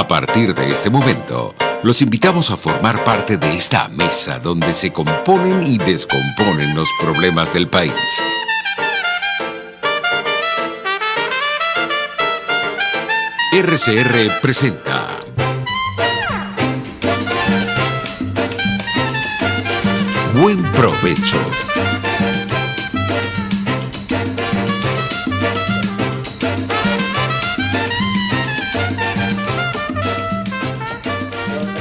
A partir de este momento, los invitamos a formar parte de esta mesa donde se componen y descomponen los problemas del país. RCR presenta Buen Provecho.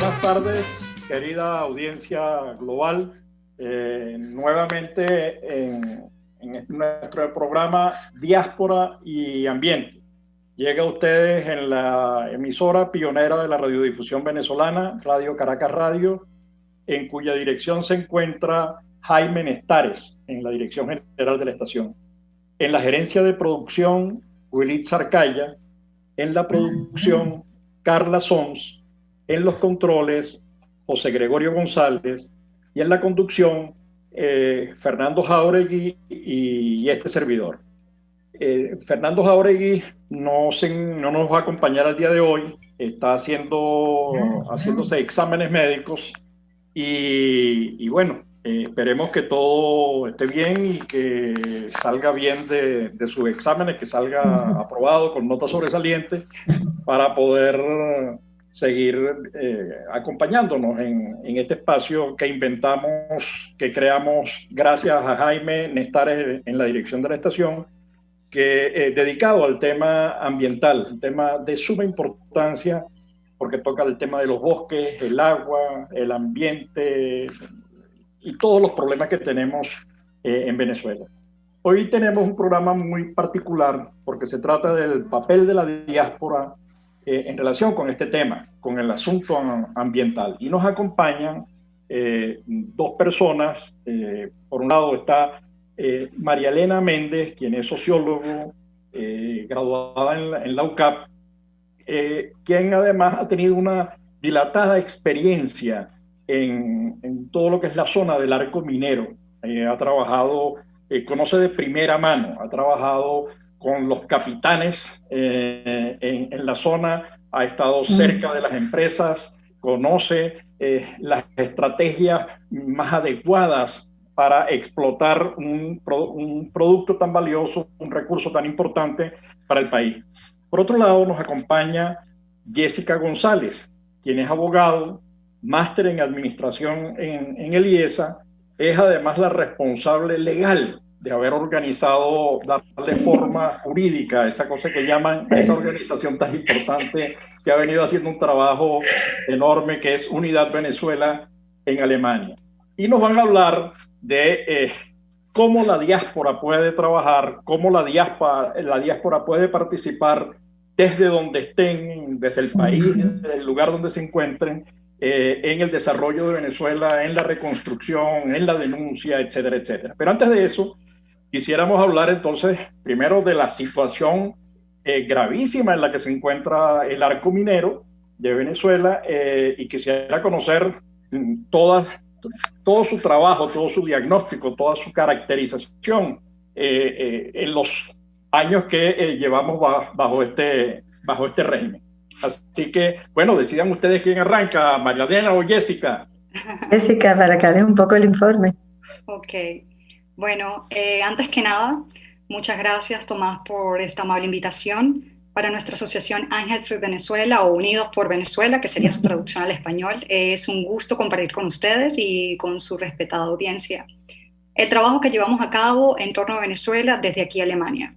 Buenas tardes, querida audiencia global. Nuevamente en nuestro programa Diáspora y Ambiente. Llega a ustedes en la emisora pionera de la radiodifusión venezolana, Radio Caracas Radio, en cuya dirección se encuentra Jaime Nestares, en la dirección general de la estación. En la gerencia de producción, Willy Zarcaya. En la producción, Carla Sons. En los controles, José Gregorio González. Y en la conducción, Fernando Jáuregui y este servidor. Fernando Jáuregui no nos va a acompañar el día de hoy. Está haciéndose exámenes médicos. Y bueno, esperemos que todo esté bien y que salga bien de sus exámenes, que salga aprobado con nota sobresaliente para poder seguir acompañándonos en este espacio que inventamos, que creamos gracias a Jaime Nestares en la dirección de la estación, que dedicado al tema ambiental, un tema de suma importancia porque toca el tema de los bosques, el agua, el ambiente y todos los problemas que tenemos en Venezuela. Hoy tenemos un programa muy particular porque se trata del papel de la diáspora en relación con este tema, con el asunto ambiental. Y nos acompañan dos personas. Por un lado está María Elena Méndez, quien es sociólogo, graduada en la UCAP, quien además ha tenido una dilatada experiencia en todo lo que es la zona del arco minero. Ha trabajado, conoce de primera mano, ha trabajado con los capitanes en la zona, ha estado cerca de las empresas, conoce las estrategias más adecuadas para explotar un producto tan valioso, un recurso tan importante para el país. Por otro lado, nos acompaña Jessica González, quien es abogado, máster en administración en el IESA, es además la responsable legal de haber organizado, darle forma jurídica a esa cosa que llaman, esa organización tan importante que ha venido haciendo un trabajo enorme que es Unidad Venezuela en Alemania. Y nos van a hablar de cómo la diáspora puede trabajar, cómo la diáspora puede participar desde donde estén, desde el país, desde el lugar donde se encuentren, en el desarrollo de Venezuela, en la reconstrucción, en la denuncia, etcétera, etcétera. Pero antes de eso, quisiéramos hablar entonces primero de la situación gravísima en la que se encuentra el arco minero de Venezuela y quisiera conocer todo su trabajo, todo su diagnóstico, toda su caracterización en los años que llevamos bajo este régimen. Así que, bueno, decidan ustedes quién arranca, María Elena o Jessica. Jessica, para que hables un poco el informe. Ok. Bueno, antes que nada, muchas gracias, Tomás, por esta amable invitación para nuestra asociación Ángel Free Venezuela o Unidos por Venezuela, que sería su traducción al español. Es un gusto compartir con ustedes y con su respetada audiencia el trabajo que llevamos a cabo en torno a Venezuela desde aquí a Alemania.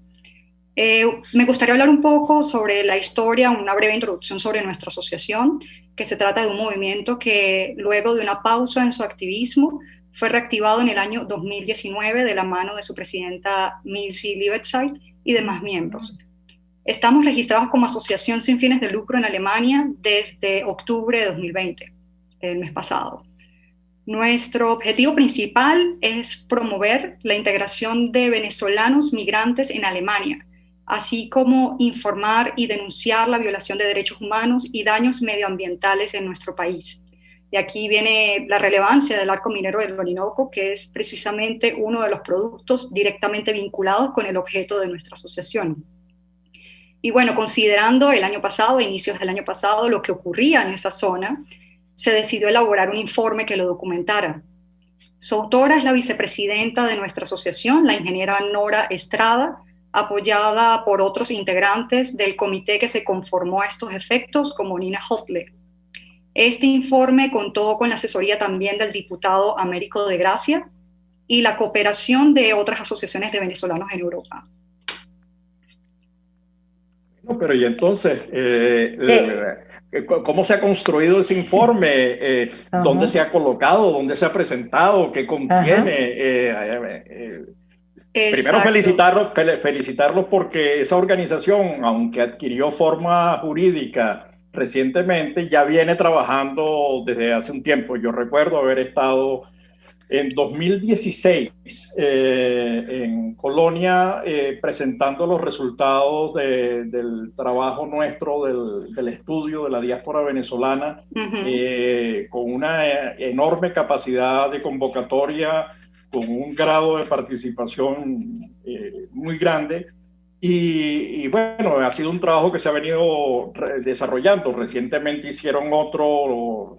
Me gustaría hablar un poco sobre la historia, una breve introducción sobre nuestra asociación, que se trata de un movimiento que luego de una pausa en su activismo fue reactivado en el año 2019 de la mano de su presidenta Milsi Liebetzeit y demás miembros. Estamos registrados como asociación sin fines de lucro en Alemania desde octubre de 2020, el mes pasado. Nuestro objetivo principal es promover la integración de venezolanos migrantes en Alemania, así como informar y denunciar la violación de derechos humanos y daños medioambientales en nuestro país. Y aquí viene la relevancia del arco minero del Orinoco, que es precisamente uno de los productos directamente vinculados con el objeto de nuestra asociación. Y bueno, considerando el año pasado, inicios del año pasado, lo que ocurría en esa zona, se decidió elaborar un informe que lo documentara. Su autora es la vicepresidenta de nuestra asociación, la ingeniera Nora Estrada, apoyada por otros integrantes del comité que se conformó a estos efectos, como Nina Hoffler. Este informe contó con la asesoría también del diputado Américo de Gracia y la cooperación de otras asociaciones de venezolanos en Europa. No, pero y entonces, ¿cómo se ha construido ese informe? ¿Dónde se ha colocado? ¿Dónde se ha presentado? ¿Qué contiene? Primero felicitarlos porque esa organización, aunque adquirió forma jurídica recientemente, ya viene trabajando desde hace un tiempo. Yo recuerdo haber estado en 2016 en Colonia presentando los resultados del trabajo nuestro, del estudio de la diáspora venezolana, con una enorme capacidad de convocatoria, con un grado de participación muy grande. Y bueno, ha sido un trabajo que se ha venido desarrollando. Recientemente hicieron otro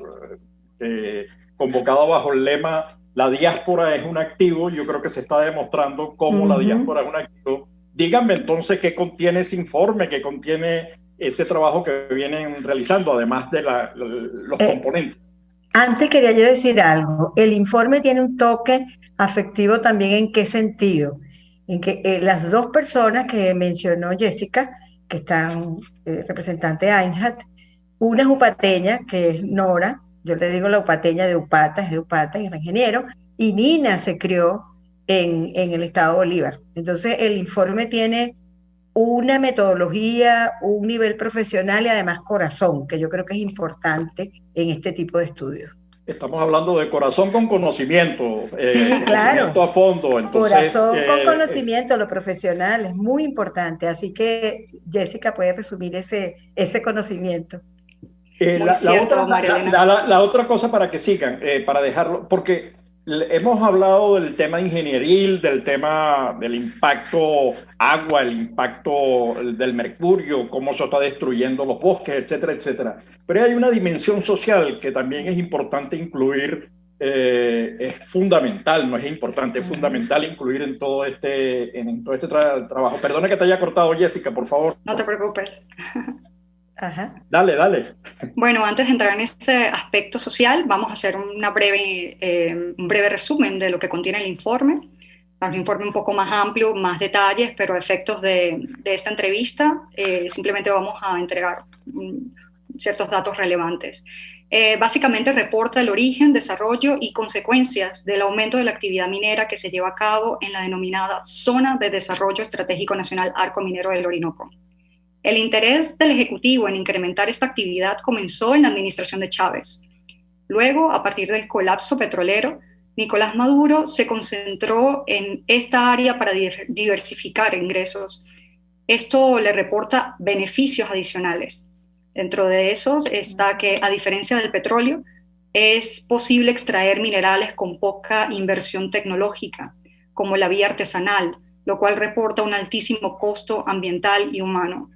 convocado bajo el lema "La diáspora es un activo". Yo creo que se está demostrando cómo la diáspora es un activo. Díganme entonces qué contiene ese informe, qué contiene ese trabajo que vienen realizando, además de los componentes. Antes quería yo decir algo. El informe tiene un toque afectivo también. ¿En qué sentido? En que las dos personas que mencionó Jessica, que están representante de AINHAT, una es upateña, que es Nora, yo le digo la upateña de Upata, es de Upata, y es ingeniero, y Nina se crió en el estado Bolívar. Entonces el informe tiene una metodología, un nivel profesional y además corazón, que yo creo que es importante en este tipo de estudios. Estamos hablando de corazón con conocimiento, sí, claro, conocimiento a fondo. Entonces, corazón con conocimiento, lo profesional es muy importante, así que Jessica puede resumir ese conocimiento. La otra cosa para que sigan, para dejarlo, porque hemos hablado del tema ingenieril, del tema del impacto agua, el impacto del mercurio, cómo se está destruyendo los bosques, etcétera, etcétera. Pero hay una dimensión social que también es importante incluir, es fundamental, no es importante, es fundamental incluir en todo este trabajo. Perdona que te haya cortado, Jessica, por favor. No te preocupes. Ajá. Dale. Bueno, antes de entrar en ese aspecto social, vamos a hacer un breve resumen de lo que contiene el informe. Un informe un poco más amplio, más detalles, pero a efectos de esta entrevista simplemente vamos a entregar ciertos datos relevantes. Básicamente reporta el origen, desarrollo y consecuencias del aumento de la actividad minera que se lleva a cabo en la denominada Zona de Desarrollo Estratégico Nacional Arco Minero del Orinoco. El interés del Ejecutivo en incrementar esta actividad comenzó en la administración de Chávez. Luego, a partir del colapso petrolero, Nicolás Maduro se concentró en esta área para diversificar ingresos. Esto le reporta beneficios adicionales. Dentro de esos está que, a diferencia del petróleo, es posible extraer minerales con poca inversión tecnológica, como la vía artesanal, lo cual reporta un altísimo costo ambiental y humano.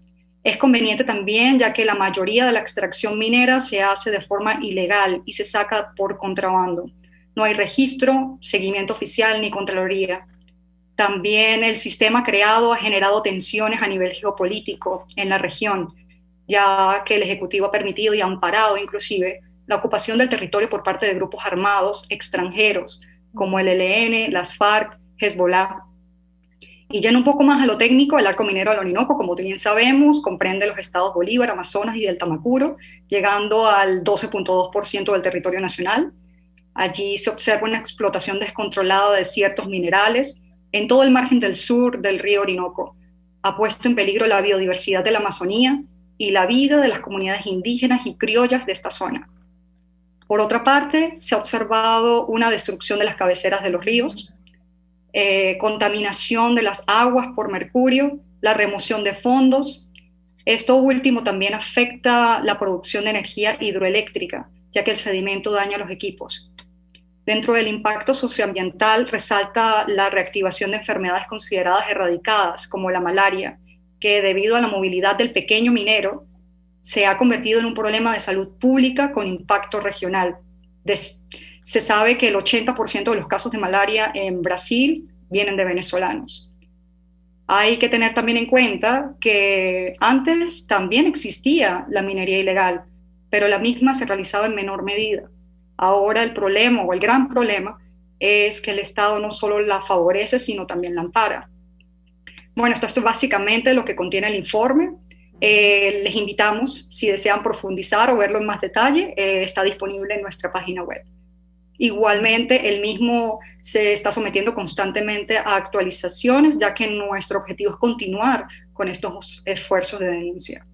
Es conveniente también, ya que la mayoría de la extracción minera se hace de forma ilegal y se saca por contrabando. No hay registro, seguimiento oficial ni contraloría. También el sistema creado ha generado tensiones a nivel geopolítico en la región, ya que el Ejecutivo ha permitido y amparado inclusive la ocupación del territorio por parte de grupos armados extranjeros, como el ELN, las FARC, Hezbollah. Y yendo un poco más a lo técnico, el arco minero del Orinoco, como bien sabemos, comprende los estados Bolívar, Amazonas y del Tamacuro, llegando al 12.2% del territorio nacional. Allí se observa una explotación descontrolada de ciertos minerales en todo el margen del sur del río Orinoco. Ha puesto en peligro la biodiversidad de la Amazonía y la vida de las comunidades indígenas y criollas de esta zona. Por otra parte, se ha observado una destrucción de las cabeceras de los ríos, contaminación de las aguas por mercurio, la remoción de fondos. Esto último también afecta la producción de energía hidroeléctrica, ya que el sedimento daña los equipos. Dentro del impacto socioambiental resalta la reactivación de enfermedades consideradas erradicadas, como la malaria, que debido a la movilidad del pequeño minero se ha convertido en un problema de salud pública con impacto regional. Se sabe que el 80% de los casos de malaria en Brasil vienen de venezolanos. Hay que tener también en cuenta que antes también existía la minería ilegal, pero la misma se realizaba en menor medida. Ahora el problema o el gran problema es que el Estado no solo la favorece, sino también la ampara. Bueno, esto es básicamente lo que contiene el informe. Les invitamos, si desean profundizar o verlo en más detalle, está disponible en nuestra página web. Igualmente, el mismo se está sometiendo constantemente a actualizaciones, ya que nuestro objetivo es continuar con estos esfuerzos de denuncia.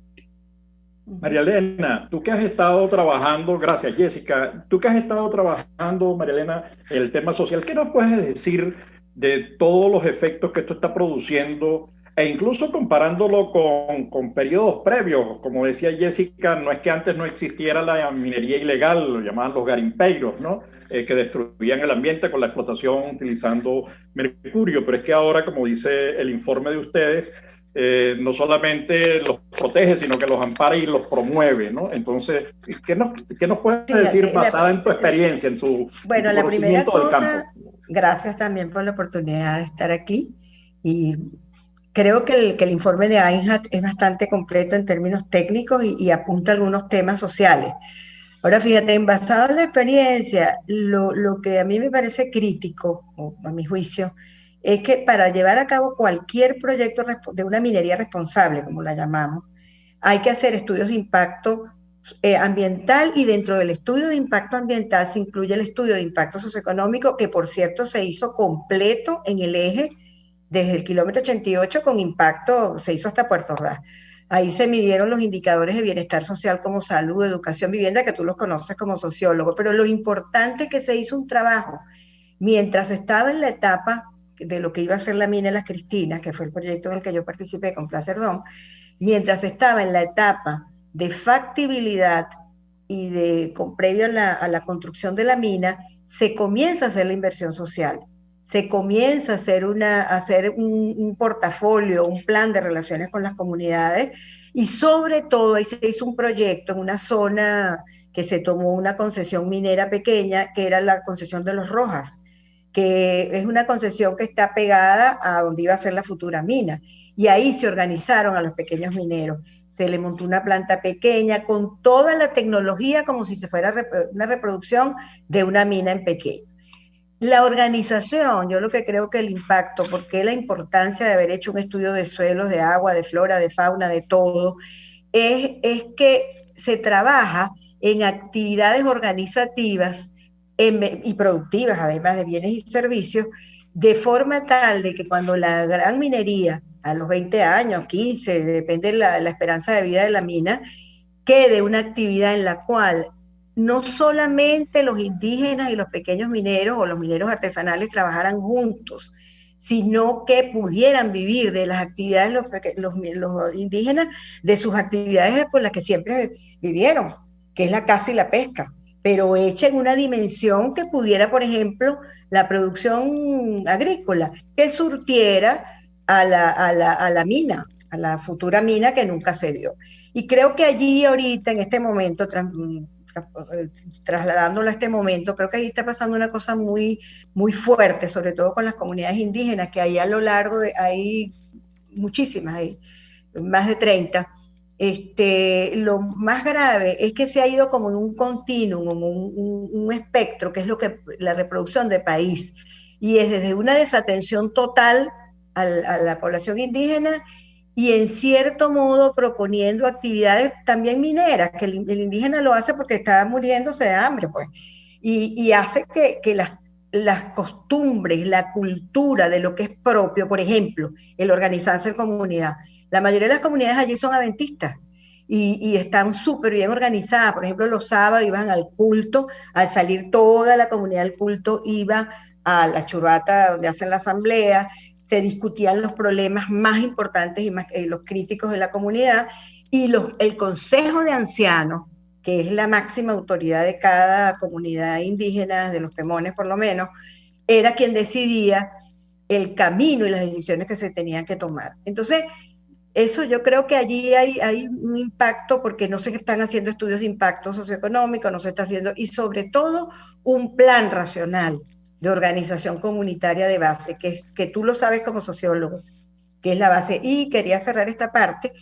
María Elena, tú que has estado trabajando, gracias Jessica, tú que has estado trabajando, María Elena, el tema social, ¿qué nos puedes decir de todos los efectos que esto está produciendo? E incluso comparándolo con periodos previos, como decía Jessica, no es que antes no existiera la minería ilegal, lo llamaban los garimpeiros, ¿no? Que destruían el ambiente con la explotación utilizando mercurio, pero es que ahora, como dice el informe de ustedes, no solamente los protege, sino que los ampara y los promueve, ¿no? Entonces, ¿qué nos puedes decir basada en tu experiencia, en tu conocimiento del campo? Gracias también por la oportunidad de estar aquí, y creo que el informe de AINHAT es bastante completo en términos técnicos y apunta a algunos temas sociales. Ahora fíjate, basado en la experiencia, lo que a mí me parece crítico, o a mi juicio, es que para llevar a cabo cualquier proyecto de una minería responsable, como la llamamos, hay que hacer estudios de impacto ambiental, y dentro del estudio de impacto ambiental se incluye el estudio de impacto socioeconómico, que por cierto se hizo completo en el eje desde el kilómetro 88 con impacto, se hizo hasta Puerto Ordaz. Ahí se midieron los indicadores de bienestar social como salud, educación, vivienda, que tú los conoces como sociólogo, pero lo importante es que se hizo un trabajo mientras estaba en la etapa de lo que iba a ser la mina Las Cristinas, que fue el proyecto en el que yo participé con Placerdón, mientras estaba en la etapa de factibilidad y previo a la construcción de la mina, se comienza a hacer la inversión social. Se comienza a hacer un portafolio, un plan de relaciones con las comunidades, y sobre todo ahí se hizo un proyecto en una zona que se tomó una concesión minera pequeña, que era la concesión de Los Rojas, que es una concesión que está pegada a donde iba a ser la futura mina, y ahí se organizaron a los pequeños mineros. Se le montó una planta pequeña con toda la tecnología como si se fuera una reproducción de una mina en pequeño. La organización, yo lo que creo que el impacto, porque la importancia de haber hecho un estudio de suelos, de agua, de flora, de fauna, de todo, es que se trabaja en actividades organizativas y productivas, además de bienes y servicios, de forma tal de que cuando la gran minería, a los 20 años, 15, depende de la esperanza de vida de la mina, quede una actividad en la cual no solamente los indígenas y los pequeños mineros o los mineros artesanales trabajaran juntos, sino que pudieran vivir de las actividades los indígenas, de sus actividades por las que siempre vivieron, que es la caza y la pesca, pero hecha en una dimensión que pudiera, por ejemplo, la producción agrícola, que surtiera a la mina, a la futura mina que nunca se dio. Y creo que allí ahorita, en este momento, trasladándolo a este momento, creo que ahí está pasando una cosa muy, muy fuerte, sobre todo con las comunidades indígenas, que ahí a lo largo hay muchísimas, hay más de 30. Lo más grave es que se ha ido como en un continuum, como un espectro, que es la reproducción de país, y es desde una desatención total a la población indígena, y en cierto modo proponiendo actividades también mineras, que el indígena lo hace porque está muriéndose de hambre, pues, y hace que las costumbres, la cultura de lo que es propio, por ejemplo, el organizarse en comunidad. La mayoría de las comunidades allí son adventistas y están súper bien organizadas. Por ejemplo, los sábados iban al culto, al salir toda la comunidad del culto iba a la churrata donde hacen la asamblea, se discutían los problemas más importantes y los críticos de la comunidad, y el Consejo de Ancianos, que es la máxima autoridad de cada comunidad indígena, de los Pemones por lo menos, era quien decidía el camino y las decisiones que se tenían que tomar. Entonces, Eso yo creo que allí hay un impacto porque no se están haciendo estudios de impacto socioeconómico, no se está haciendo, y sobre todo un plan racional de organización comunitaria de base, que tú lo sabes como sociólogo, que es la base. Y quería cerrar esta parte,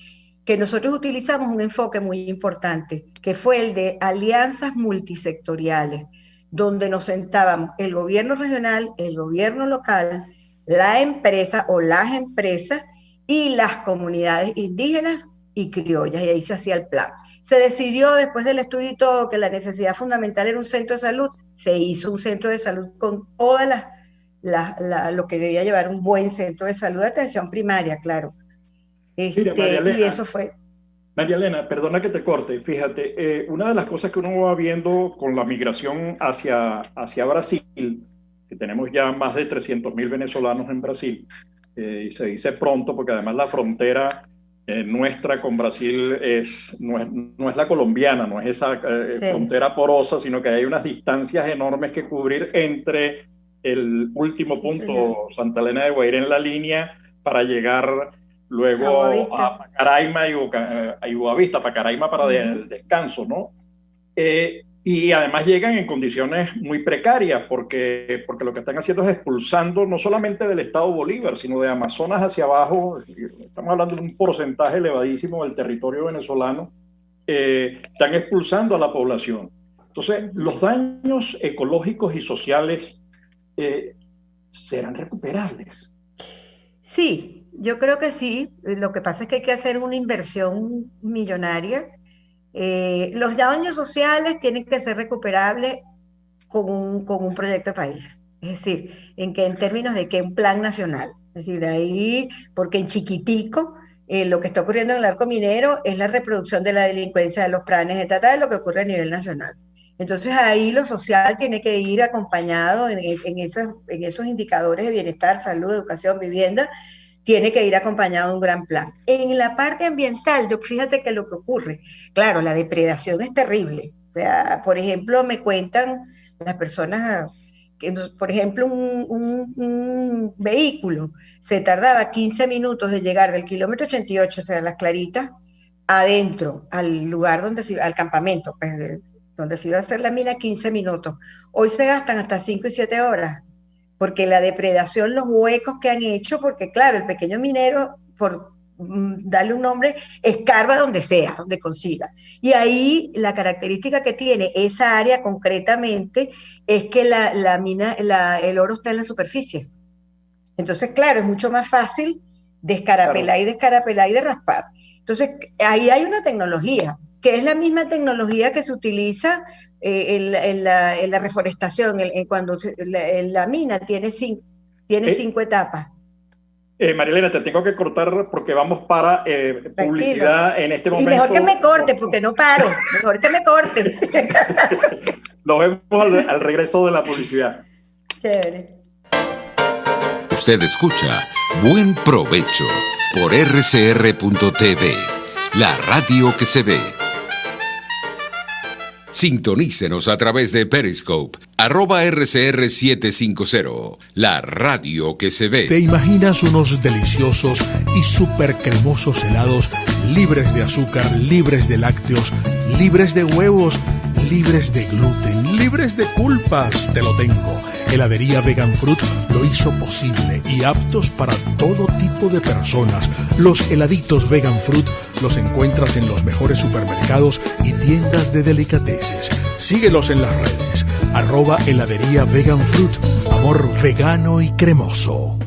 que nosotros utilizamos un enfoque muy importante, que fue el de alianzas multisectoriales, donde nos sentábamos el gobierno regional, el gobierno local, la empresa o las empresas y las comunidades indígenas y criollas, y ahí se hacía el plan. Se decidió después del estudio y todo que la necesidad fundamental era un centro de salud, se hizo un centro de salud con todas lo que debía llevar un buen centro de salud de atención primaria, claro. Mira, María Elena, y eso fue. María Elena, perdona que te corte, fíjate, una de las cosas que uno va viendo con la migración hacia Brasil, que tenemos ya más de 300.000 venezolanos en Brasil, y se dice pronto porque además la frontera nuestra con Brasil no es la colombiana, no es esa frontera porosa, sino que hay unas distancias enormes que cubrir entre el último punto, Santa Elena de Guairá en la línea, para llegar luego a Pacaraima y Boavista, Pacaraima para el descanso, ¿no? Y además llegan en condiciones muy precarias, porque lo que están haciendo es expulsando no solamente del estado Bolívar, sino de Amazonas hacia abajo. Estamos hablando de un porcentaje elevadísimo del territorio venezolano. Están expulsando a la población. Entonces, los daños ecológicos y sociales serán recuperables. Sí, yo creo que sí. Lo que pasa es que hay que hacer una inversión millonaria. Los daños sociales tienen que ser recuperables con un proyecto de país. Es decir, en términos de que un plan nacional. Es decir, de ahí, porque en chiquitico, lo que está ocurriendo en el arco minero es la reproducción de la delincuencia, de los planes, de lo que ocurre a nivel nacional. Entonces ahí lo social tiene que ir acompañado en esos indicadores de bienestar, salud, educación, vivienda, tiene que ir acompañado de un gran plan. En la parte ambiental, fíjate que lo que ocurre, claro, la depredación es terrible. O sea, por ejemplo, me cuentan las personas que, por ejemplo, un vehículo se tardaba 15 minutos de llegar del kilómetro 88, o sea, Las Claritas, adentro, al lugar al campamento, pues, donde se iba a hacer la mina, 15 minutos. Hoy se gastan hasta 5 y 7 horas. Porque la depredación, los huecos que han hecho, porque claro, el pequeño minero, por darle un nombre, escarba donde sea, donde consiga. Y ahí la característica que tiene esa área concretamente es que la mina, el oro está en la superficie. Entonces, claro, es mucho más fácil descarapelar y descarapelar y de raspar. Entonces, ahí hay una tecnología, que es la misma tecnología que se utiliza en la reforestación, cuando la mina tiene 5 etapas. María Elena, te tengo que cortar porque vamos para publicidad en este momento. Y mejor que me corte, porque no paro. Mejor que me corte. Nos vemos al regreso de la publicidad. Chévere. Usted escucha Buen Provecho por rcr.tv, la radio que se ve. Sintonícenos a través de Periscope, @RCR750, la radio que se ve. ¿Te imaginas unos deliciosos y súper cremosos helados libres de azúcar, libres de lácteos, libres de huevos, libres de gluten, libres de culpas? Te lo tengo. Heladería Vegan Fruit lo hizo posible y aptos para todo tipo de personas. Los heladitos Vegan Fruit los encuentras en los mejores supermercados y tiendas de delicateces. Síguelos en las redes. @heladería Vegan Fruit. Amor vegano y cremoso.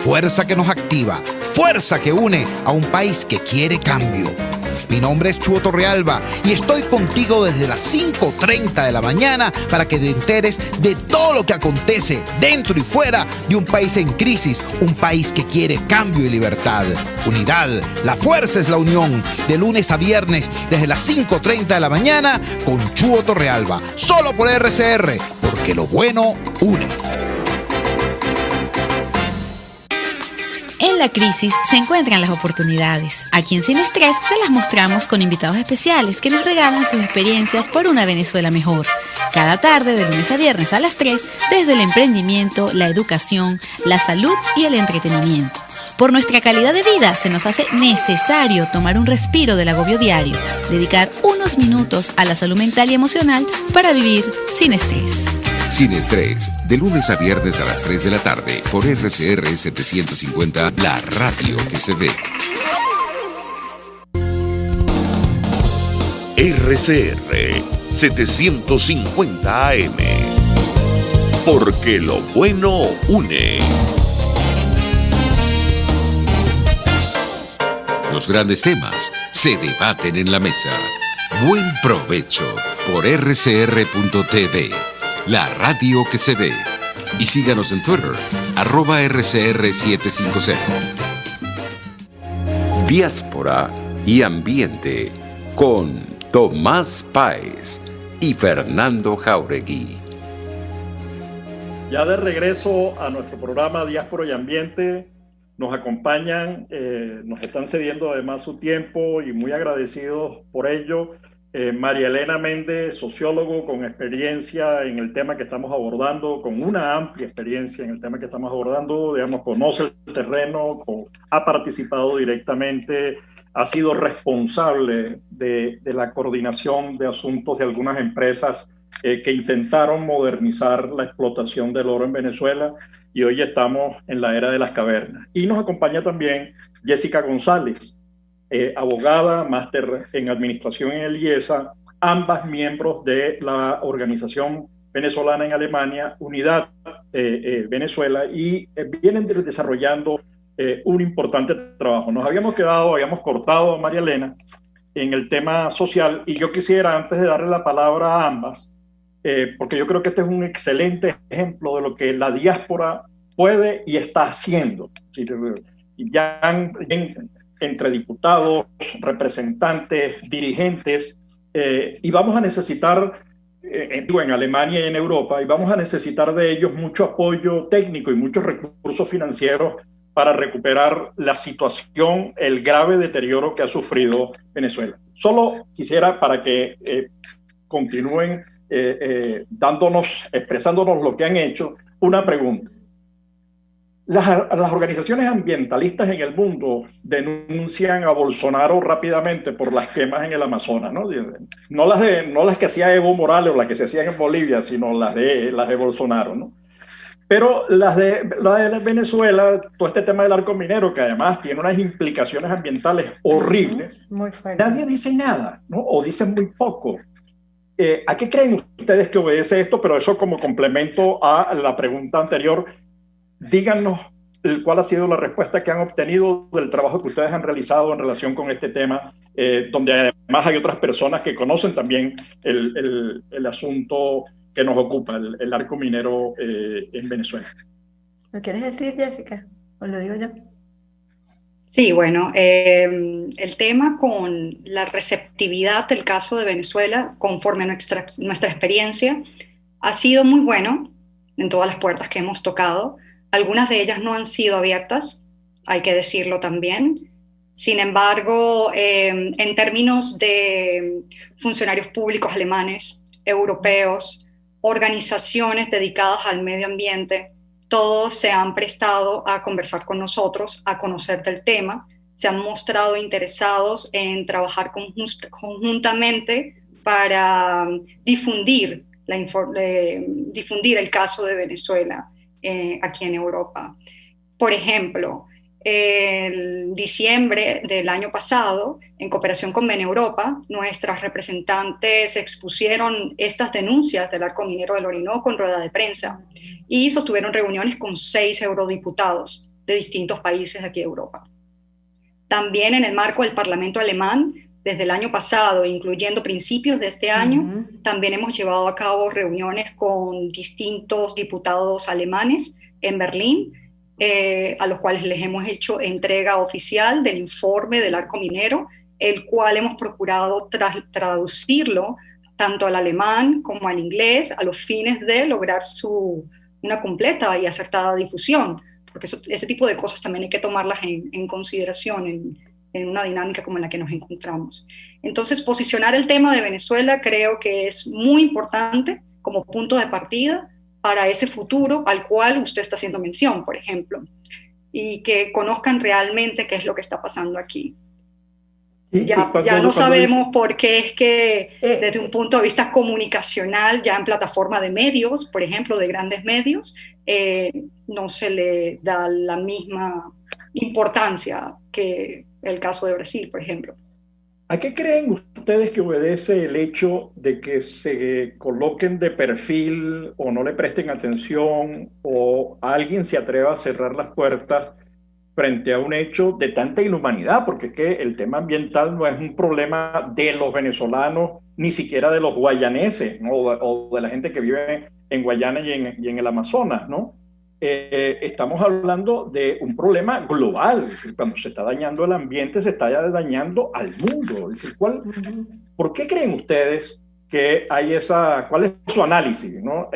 Fuerza que nos activa. Fuerza que une a un país que quiere cambio. Mi nombre es Chuo Torrealba y estoy contigo desde las 5:30 de la mañana para que te enteres de todo lo que acontece dentro y fuera de un país en crisis, un país que quiere cambio y libertad. Unidad, la fuerza es la unión, de lunes a viernes desde las 5:30 de la mañana con Chuo Torrealba, solo por RCR, porque lo bueno une. En la crisis se encuentran las oportunidades. Aquí en Sin Estrés se las mostramos con invitados especiales que nos regalan sus experiencias por una Venezuela mejor. Cada tarde, de lunes a viernes a las 3, desde el emprendimiento, la educación, la salud y el entretenimiento. Por nuestra calidad de vida se nos hace necesario tomar un respiro del agobio diario, dedicar unos minutos a la salud mental y emocional para vivir sin estrés. Sin Estrés, de lunes a viernes a las 3 de la tarde por RCR 750, la radio que se ve. RCR 750 AM. Porque lo bueno une. Los grandes temas se debaten en la mesa. Buen provecho por rcr.tv, la radio que se ve. Y síganos en Twitter, @RCR750. Diáspora y Ambiente con Tomás Páez y Fernando Jáuregui. Ya de regreso a nuestro programa Diáspora y Ambiente, nos acompañan, nos están cediendo además su tiempo y muy agradecidos por ello. María Elena Méndez, sociólogo con experiencia en el tema que estamos abordando, con una amplia experiencia en el tema que estamos abordando, digamos, conoce el terreno, ha participado directamente, ha sido responsable de la coordinación de asuntos de algunas empresas que intentaron modernizar la explotación del oro en Venezuela, y hoy estamos en la era de las cavernas. Y nos acompaña también Jessica González, abogada, máster en administración en el IESA, ambas miembros de la organización venezolana en Alemania, Unidad Venezuela, y vienen desarrollando un importante trabajo. Nos habíamos cortado a María Elena en el tema social, y yo quisiera, antes de darle la palabra a ambas, porque yo creo que este es un excelente ejemplo de lo que la diáspora puede y está haciendo. Ya entre diputados, representantes, dirigentes, y vamos a necesitar, en Alemania y en Europa, y vamos a necesitar de ellos mucho apoyo técnico y muchos recursos financieros para recuperar la situación, el grave deterioro que ha sufrido Venezuela. Solo quisiera, para que continúen expresándonos lo que han hecho, una pregunta. Las organizaciones ambientalistas en el mundo denuncian a Bolsonaro rápidamente por las quemas en el Amazonas, ¿no? No las que hacía Evo Morales o las que se hacían en Bolivia, sino las de Bolsonaro, ¿no? Pero las de Venezuela, todo este tema del arco minero, que además tiene unas implicaciones ambientales horribles, nadie dice nada, ¿no? O dicen muy poco. ¿A qué creen ustedes que obedece esto? Pero eso como complemento a la pregunta anterior. Díganos cuál ha sido la respuesta que han obtenido del trabajo que ustedes han realizado en relación con este tema, donde además hay otras personas que conocen también el asunto que nos ocupa, el arco minero en Venezuela. ¿Lo quieres decir, Jessica? ¿O lo digo yo? Sí, bueno, el tema con la receptividad del caso de Venezuela, conforme a nuestra experiencia, ha sido muy bueno en todas las puertas que hemos tocado. Algunas de ellas no han sido abiertas, hay que decirlo también. Sin embargo, en términos de funcionarios públicos alemanes, europeos, organizaciones dedicadas al medio ambiente, todos se han prestado a conversar con nosotros, a conocer del tema, se han mostrado interesados en trabajar conjuntamente para difundir el caso de Venezuela aquí en Europa. Por ejemplo, en diciembre del año pasado, en cooperación con Beneuropa, nuestras representantes expusieron estas denuncias del arco minero del Orinoco en rueda de prensa y sostuvieron reuniones con 6 eurodiputados de distintos países de aquí de Europa. También en el marco del Parlamento alemán, desde el año pasado, incluyendo principios de este año, también hemos llevado a cabo reuniones con distintos diputados alemanes en Berlín, a los cuales les hemos hecho entrega oficial del informe del arco minero, el cual hemos procurado traducirlo tanto al alemán como al inglés, a los fines de lograr una completa y acertada difusión, porque ese tipo de cosas también hay que tomarlas en consideración en una dinámica como la que nos encontramos. Entonces, posicionar el tema de Venezuela creo que es muy importante como punto de partida para ese futuro al cual usted está haciendo mención, por ejemplo, y que conozcan realmente qué es lo que está pasando aquí. Ya no sabemos por qué es que desde un punto de vista comunicacional, ya en plataforma de medios, por ejemplo, de grandes medios, no se le da la misma importancia que el caso de Brasil, por ejemplo. ¿A qué creen ustedes que obedece el hecho de que se coloquen de perfil o no le presten atención o alguien se atreva a cerrar las puertas frente a un hecho de tanta inhumanidad? Porque es que el tema ambiental no es un problema de los venezolanos, ni siquiera de los guayaneses, ¿no? o de la gente que vive en Guayana y en el Amazonas, ¿no? Estamos hablando de un problema global, es decir, cuando se está dañando el ambiente, se está dañando al mundo. Es decir, ¿por qué creen ustedes que hay cuál es su análisis, ¿no?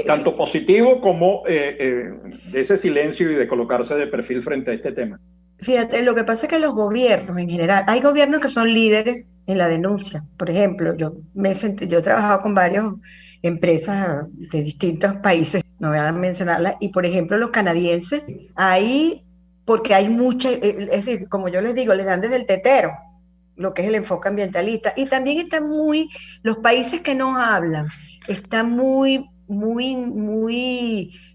Tanto positivo como de ese silencio y de colocarse de perfil frente a este tema? Fíjate, lo que pasa es que los gobiernos en general, hay gobiernos que son líderes en la denuncia. Por ejemplo, yo he trabajado con varias empresas de distintos países, no voy a mencionarlas, y por ejemplo los canadienses, ahí, porque hay mucha, es decir, como yo les digo, les dan desde el tetero lo que es el enfoque ambientalista, y también los países que nos hablan, están muy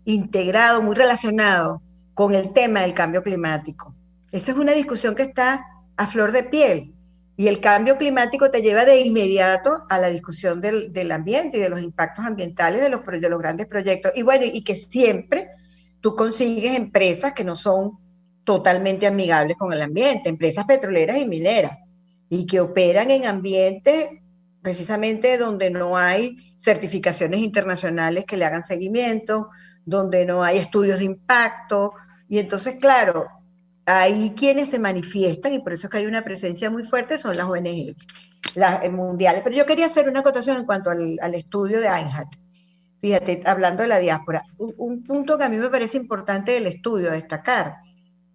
integrados, muy relacionados con el tema del cambio climático. Esa es una discusión que está a flor de piel, y el cambio climático te lleva de inmediato a la discusión del ambiente y de los impactos ambientales de los grandes proyectos. Y bueno, y que siempre tú consigues empresas que no son totalmente amigables con el ambiente, empresas petroleras y mineras, y que operan en ambientes precisamente donde no hay certificaciones internacionales que le hagan seguimiento, donde no hay estudios de impacto. Y entonces, claro, ahí quienes se manifiestan, y por eso es que hay una presencia muy fuerte, son las ONG, las mundiales. Pero yo quería hacer una acotación en cuanto al estudio de Einhat. Fíjate, hablando de la diáspora, un punto que a mí me parece importante del estudio a destacar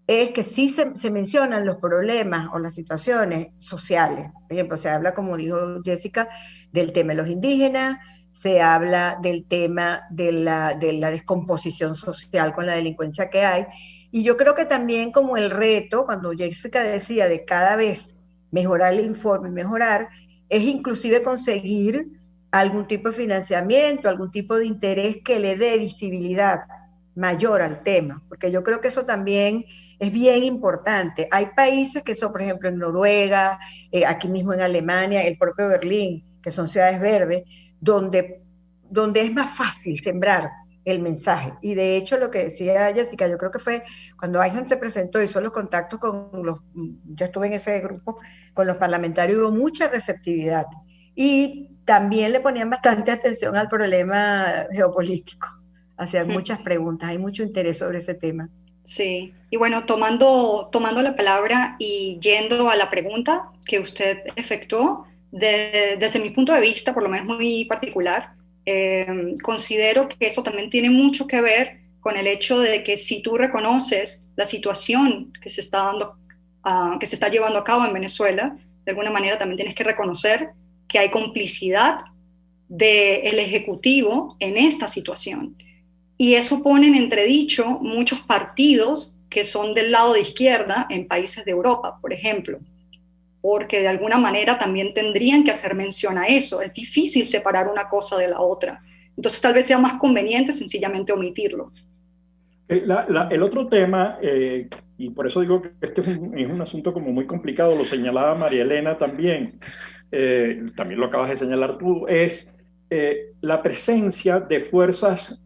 es que sí se mencionan los problemas o las situaciones sociales. Por ejemplo, se habla, como dijo Jessica, del tema de los indígenas, se habla del tema de la descomposición social con la delincuencia que hay. Y yo creo que también como el reto, cuando Jessica decía de cada vez mejorar el informe, mejorar, es inclusive conseguir algún tipo de financiamiento, algún tipo de interés que le dé visibilidad mayor al tema, porque yo creo que eso también es bien importante. Hay países que son, por ejemplo, en Noruega, aquí mismo en Alemania, el propio Berlín, que son ciudades verdes, donde es más fácil sembrar el mensaje. Y de hecho, lo que decía Jessica, yo creo que fue cuando Einhat se presentó, hizo los contactos yo estuve en ese grupo, con los parlamentarios, hubo mucha receptividad. Y también le ponían bastante atención al problema geopolítico. Hacían muchas preguntas, hay mucho interés sobre ese tema. Sí, y bueno, tomando la palabra y yendo a la pregunta que usted efectuó, desde mi punto de vista, por lo menos muy particular, considero que eso también tiene mucho que ver con el hecho de que si tú reconoces la situación que se está que se está llevando a cabo en Venezuela, de alguna manera también tienes que reconocer que hay complicidad del Ejecutivo en esta situación. Y eso pone en entredicho muchos partidos que son del lado de izquierda en países de Europa, por ejemplo, porque de alguna manera también tendrían que hacer mención a eso. Es difícil separar una cosa de la otra. Entonces tal vez sea más conveniente sencillamente omitirlo. El otro tema, y por eso digo que este es un asunto como muy complicado, lo señalaba María Elena también, también lo acabas de señalar tú, es la presencia de fuerzas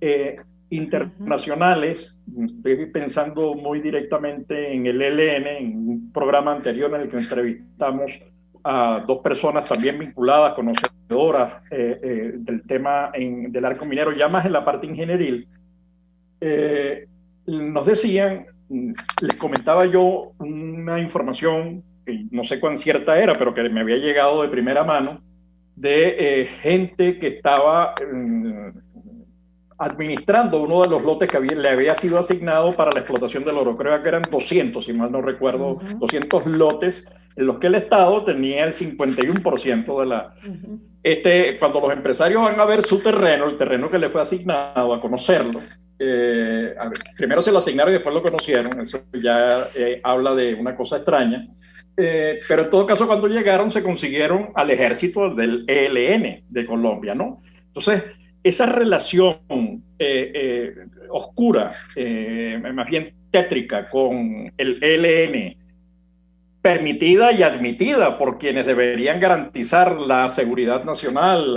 internacionales. Estoy pensando muy directamente en el ELN, en un programa anterior en el que entrevistamos a dos personas también vinculadas, conocedoras del tema del arco minero, ya más en la parte ingenieril. Nos decían, les comentaba yo una información que no sé cuán cierta era, pero que me había llegado de primera mano, de gente que estaba administrando uno de los lotes que le había sido asignado para la explotación del oro. Creo que eran 200, si mal no recuerdo, 200 lotes en los que el Estado tenía el 51% de la... Cuando los empresarios van a ver su terreno, el terreno que le fue asignado, a conocerlo, primero se lo asignaron y después lo conocieron, eso ya habla de una cosa extraña, pero en todo caso cuando llegaron se consiguieron al ejército del ELN de Colombia, ¿no? Entonces, esa relación oscura, más bien tétrica con el ELN, permitida y admitida por quienes deberían garantizar la seguridad nacional,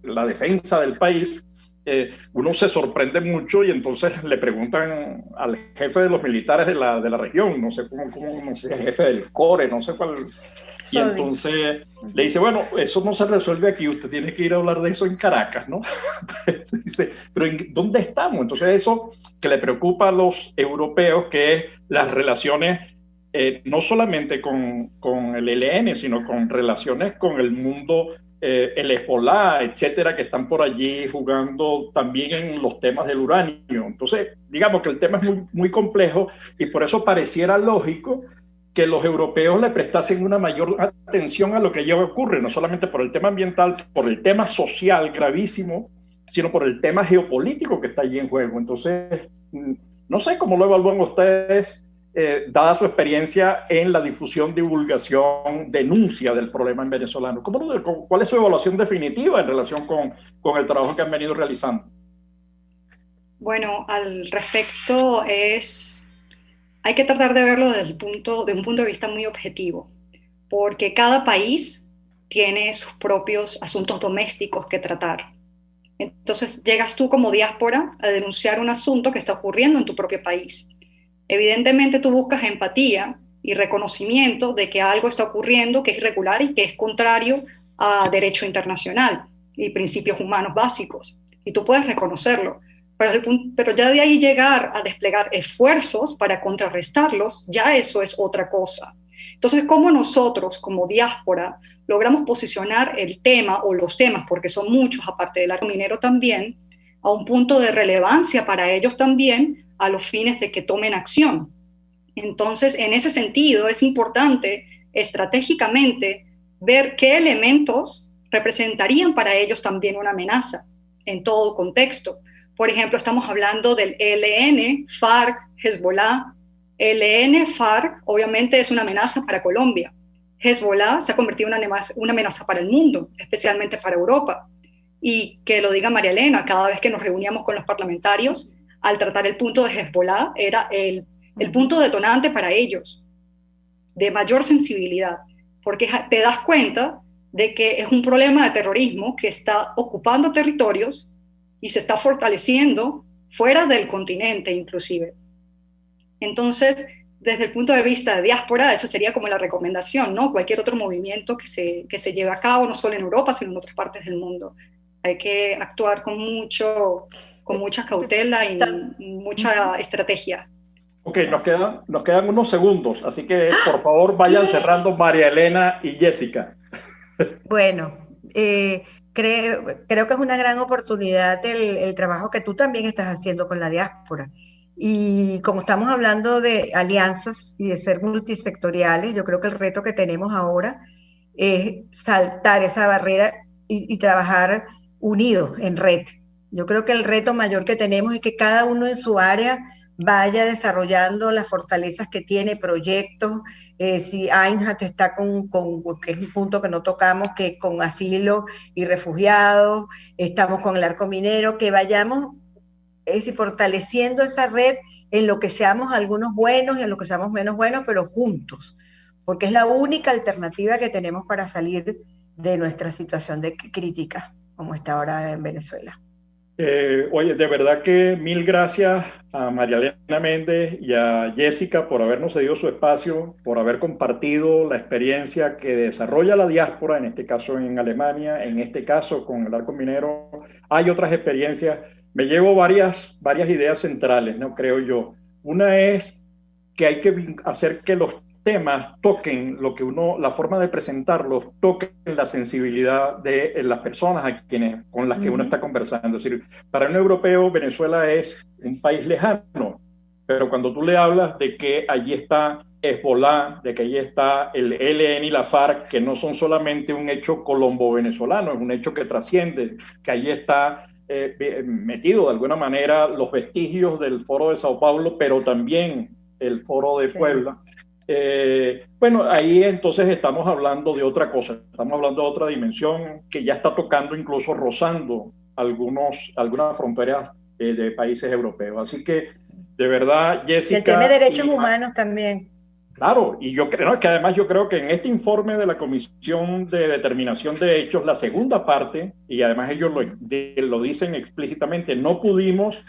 la defensa del país, uno se sorprende mucho y entonces le preguntan al jefe de los militares de la región, no sé no sé, el jefe del CORE, no sé cuál, y entonces le dice, bueno, eso no se resuelve aquí, usted tiene que ir a hablar de eso en Caracas, ¿no? Dice, pero ¿dónde estamos? Entonces eso que le preocupa a los europeos, que es las relaciones no solamente con el ELN, sino con relaciones con el mundo, el Hezbolá, etcétera, que están por allí jugando también en los temas del uranio. Entonces, digamos que el tema es muy, muy complejo y por eso pareciera lógico que los europeos le prestasen una mayor atención a lo que ya ocurre, no solamente por el tema ambiental, por el tema social gravísimo, sino por el tema geopolítico que está allí en juego. Entonces, no sé cómo lo evalúan ustedes, dada su experiencia en la difusión, divulgación, denuncia del problema en venezolano. ¿Cuál es su evaluación definitiva en relación con el trabajo que han venido realizando? Bueno, al respecto hay que tratar de verlo desde un punto de vista muy objetivo, porque cada país tiene sus propios asuntos domésticos que tratar. Entonces llegas tú como diáspora a denunciar un asunto que está ocurriendo en tu propio país. Evidentemente tú buscas empatía y reconocimiento de que algo está ocurriendo que es irregular y que es contrario a derecho internacional y principios humanos básicos. Y tú puedes reconocerlo. Pero ya de ahí llegar a desplegar esfuerzos para contrarrestarlos, ya eso es otra cosa. Entonces, ¿cómo nosotros como diáspora logramos posicionar el tema o los temas, porque son muchos, aparte del arco minero también, a un punto de relevancia para ellos también, a los fines de que tomen acción? Entonces, en ese sentido, es importante estratégicamente ver qué elementos representarían para ellos también una amenaza en todo contexto. Por ejemplo, estamos hablando del ELN, FARC, Hezbollah. ELN, FARC, obviamente es una amenaza para Colombia. Hezbollah se ha convertido en una amenaza para el mundo, especialmente para Europa. Y que lo diga María Elena, cada vez que nos reuníamos con los parlamentarios, al tratar el punto de Hezbollah, era el punto detonante para ellos, de mayor sensibilidad, porque te das cuenta de que es un problema de terrorismo que está ocupando territorios y se está fortaleciendo fuera del continente inclusive. Entonces, desde el punto de vista de diáspora, esa sería como la recomendación, ¿no? Cualquier otro movimiento que se lleve a cabo, no solo en Europa, sino en otras partes del mundo. Hay que actuar con mucha cautela y mucha estrategia. Ok, nos quedan unos segundos, así que por favor vayan cerrando María Elena y Jessica. Bueno, creo que es una gran oportunidad el trabajo que tú también estás haciendo con la diáspora. Y como estamos hablando de alianzas y de ser multisectoriales, yo creo que el reto que tenemos ahora es saltar esa barrera y trabajar unidos en red. Yo creo que el reto mayor que tenemos es que cada uno en su área vaya desarrollando las fortalezas que tiene, proyectos. Si Ainhat está que es un punto que no tocamos, que con asilo y refugiados, estamos con el arco minero, que vayamos fortaleciendo esa red en lo que seamos algunos buenos y en lo que seamos menos buenos, pero juntos, porque es la única alternativa que tenemos para salir de nuestra situación de crítica, como está ahora en Venezuela. Oye, de verdad que mil gracias a María Elena Méndez y a Jessica por habernos cedido su espacio, por haber compartido la experiencia que desarrolla la diáspora, en este caso en Alemania, en este caso con el arco minero. Hay otras experiencias. Me llevo varias ideas centrales, ¿no? Creo yo. Una es que hay que hacer que los temas toquen la forma de presentarlos, toquen la sensibilidad de las personas con las que uno está conversando. Es decir, para un europeo, Venezuela es un país lejano, pero cuando tú le hablas de que allí está Hezbollah, de que allí está el ELN y la FARC, que no son solamente un hecho colombo-venezolano, es un hecho que trasciende, que allí está metido de alguna manera los vestigios del Foro de Sao Paulo, pero también el Foro de Puebla. Bueno, ahí entonces estamos hablando de otra cosa, estamos hablando de otra dimensión que ya está tocando, incluso rozando algunas fronteras de países europeos. Así que, de verdad, Jessica... El tema de derechos humanos también. Claro, y yo creo que además que en este informe de la Comisión de Determinación de Hechos, la segunda parte, y además ellos lo dicen explícitamente, no pudimos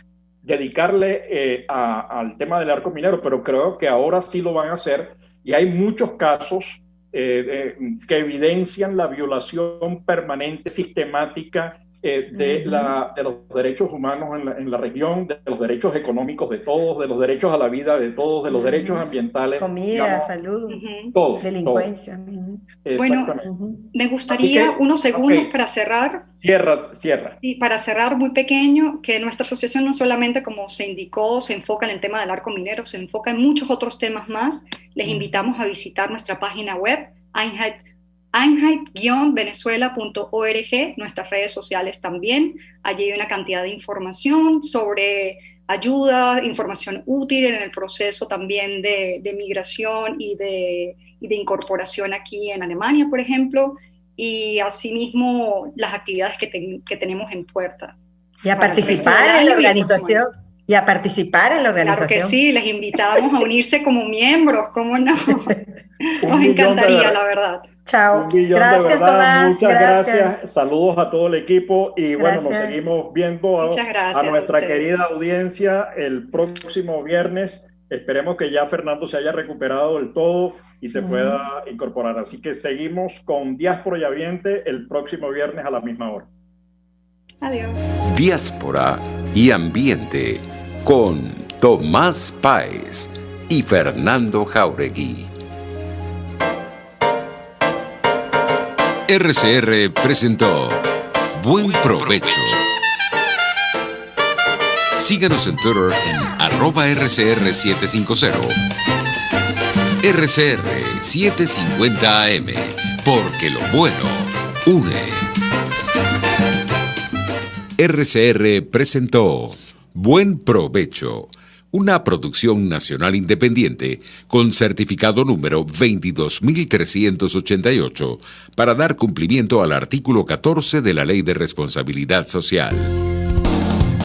dedicarle al tema del arco minero, pero creo que ahora sí lo van a hacer, y hay muchos casos que evidencian la violación permanente, sistemática de los derechos humanos en la región, de los derechos económicos de todos, de los derechos a la vida de todos, de los derechos ambientales. Comida, salud, todo, delincuencia. Todo. Bueno, me gustaría unos segundos para cerrar. Cierra. Sí, para cerrar muy pequeño, que nuestra asociación no solamente, como se indicó, se enfoca en el tema del arco minero, se enfoca en muchos otros temas más. Les invitamos a visitar nuestra página web, Einheit-Venezuela.org, nuestras redes sociales también. Allí hay una cantidad de información sobre ayuda, información útil en el proceso también de migración y de incorporación aquí en Alemania, por ejemplo, y asimismo las actividades que tenemos en puerta. Y a participar en la organización. Claro que sí, les invitamos a unirse como miembros, ¿cómo no? Nos encantaría, la verdad. Chao. Gracias, de verdad. Tomás. Muchas gracias. Saludos a todo el equipo y bueno, nos seguimos viendo a nuestra querida audiencia el próximo viernes. Esperemos que ya Fernando se haya recuperado del todo y se pueda incorporar. Así que seguimos con Diáspora y Ambiente el próximo viernes a la misma hora. Adiós. Diáspora y Ambiente con Tomás Páez y Fernando Jáuregui. RCR presentó Buen Provecho. Síganos en Twitter en @RCR750. RCR 750 AM, porque lo bueno une. RCR presentó Buen Provecho, una producción nacional independiente con certificado número 22.388 para dar cumplimiento al artículo 14 de la Ley de Responsabilidad Social.